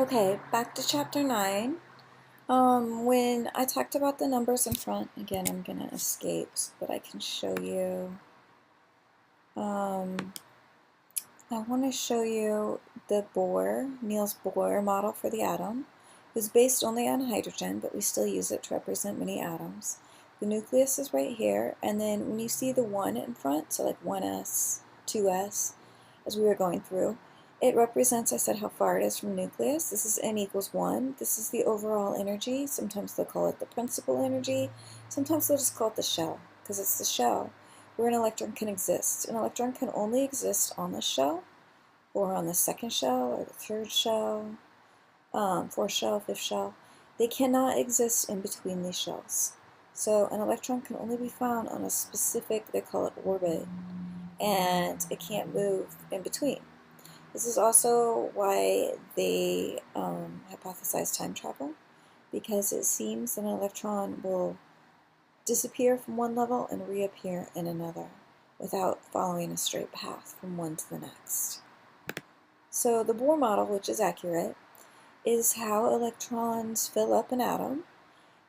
Okay, back to chapter 9. When I talked about the numbers in front, again, I'm going to escape so that I can show you. I want to show you the Niels Bohr model for the atom. It was based only on hydrogen, but we still use it to represent many atoms. The nucleus is right here, and then when you see the 1 in front, so like 1s, 2s, as we were going through, it represents, I said, how far it is from the nucleus. This is n equals 1. This is the overall energy. Sometimes they'll call it the principal energy. Sometimes they'll just call it the shell, because it's the shell where an electron can exist. An electron can only exist on the shell, or on the second shell, or the third shell, fourth shell, fifth shell. They cannot exist in between these shells. So an electron can only be found on a specific, they call it orbit, and it can't move in between. This is also why they hypothesize time travel, because it seems an electron will disappear from one level and reappear in another without following a straight path from one to the next. So the Bohr model, which is accurate, is how electrons fill up an atom,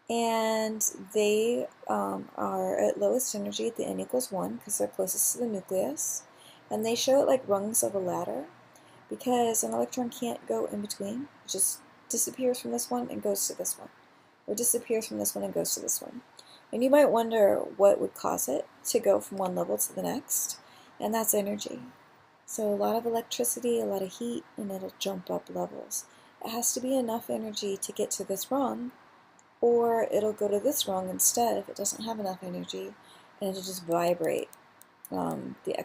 and they are at lowest energy at the n equals 1 because they're closest to the nucleus, and they show it like rungs of a ladder because an electron can't go in between. It just disappears from this one and goes to this one, or disappears from this one and goes to this one. And you might wonder what would cause it to go from one level to the next, and that's energy. So a lot of electricity, a lot of heat, and it'll jump up levels. It has to be enough energy to get to this rung, or it'll go to this rung instead if it doesn't have enough energy, and it'll just vibrate. The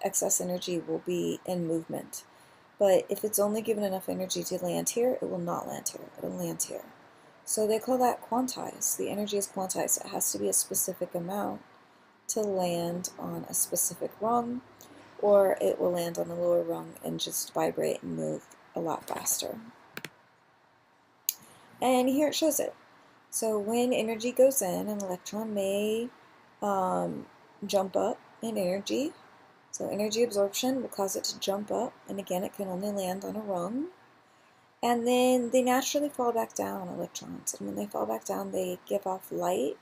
excess energy will be in movement. But if it's only given enough energy to land here, it will not land here. It'll land here. So they call that quantized. The energy is quantized. It has to be a specific amount to land on a specific rung, or it will land on the lower rung and just vibrate and move a lot faster. And here it shows it. So when energy goes in, an electron may jump up in energy. So energy absorption will cause it to jump up, and again, it can only land on a rung. And then they naturally fall back down, electrons. And when they fall back down, they give off light.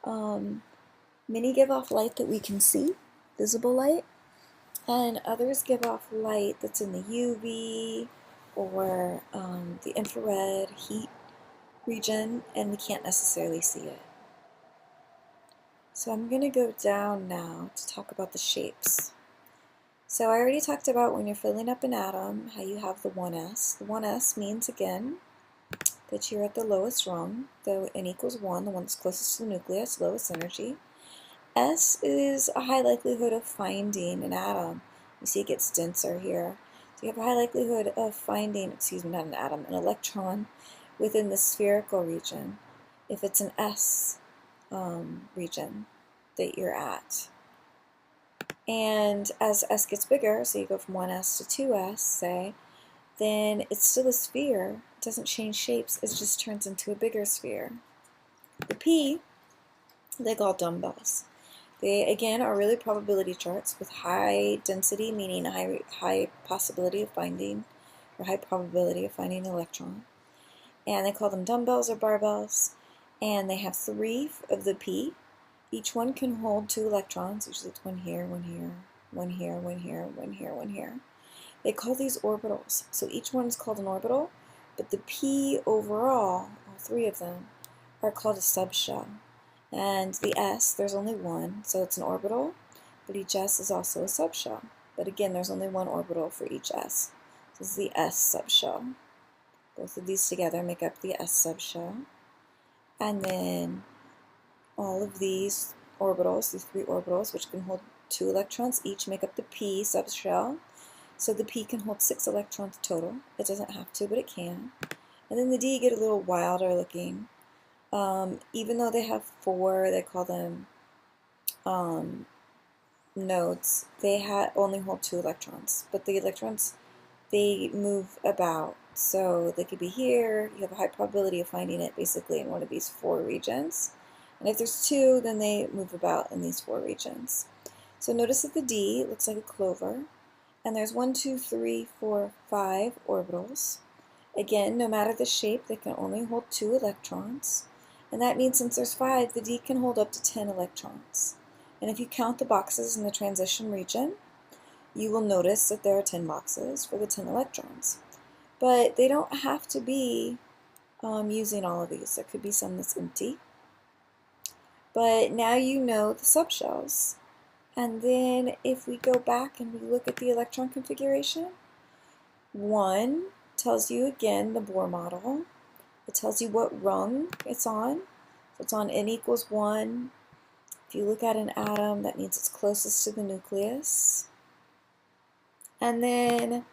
Many give off light that we can see, visible light, and others give off light that's in the UV or the infrared heat region, and we can't necessarily see it. So I'm going to go down now to talk about the shapes. So I already talked about when you're filling up an atom, how you have the 1s. The 1s means, again, that you're at the lowest rung, the n equals 1, the one that's closest to the nucleus, lowest energy. S is a high likelihood of finding an atom. You see it gets denser here. So you have a high likelihood of finding, not an atom, an electron within the spherical region, if it's an S region that you're at. And as S gets bigger, so you go from 1s to 2s, say, then it's still a sphere. It doesn't change shapes. It just turns into a bigger sphere. The P, they call dumbbells. They, again, are really probability charts with high density, meaning a high possibility of finding, or high probability of finding an electron. And they call them dumbbells or barbells. And they have 3 of the P. Each one can hold 2 electrons. Usually it's one here, one here, one here, one here, one here, one here. They call these orbitals. So each one is called an orbital, but the P overall, all 3 of them, are called a subshell. And the S, there's only one, so it's an orbital, but each S is also a subshell. But again, there's only one orbital for each S. This is the S subshell. Both of these together make up the S subshell. And then all of these orbitals, these 3 orbitals, which can hold 2 electrons, each make up the P subshell. So the P can hold 6 electrons total. It doesn't have to, but it can. And then the D get a little wilder looking. Even though they have 4, they call them nodes, they only hold 2 electrons. But the electrons, they move about. So they could be here. You have a high probability of finding it basically in one of these 4 regions. And if there's 2, then they move about in these 4 regions. So notice that the D looks like a clover. And there's 1, 2, 3, 4, 5 orbitals. Again, no matter the shape, they can only hold 2 electrons. And that means since there's 5, the D can hold up to 10 electrons. And if you count the boxes in the transition region, you will notice that there are 10 boxes for the 10 electrons. But they don't have to be using all of these. There could be some that's empty. But now you know the subshells. And then if we go back and we look at the electron configuration, 1 tells you again the Bohr model. It tells you what rung it's on. So it's on n equals 1. If you look at an atom, that means it's closest to the nucleus. And then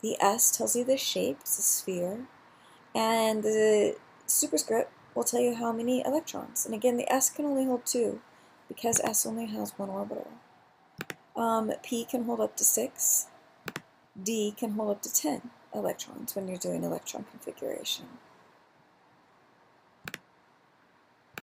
the S tells you the shape, it's a sphere. And the superscript will tell you how many electrons. And again, the S can only hold 2 because S only has 1 orbital. P can hold up to 6. D can hold up to 10 electrons when you're doing electron configuration.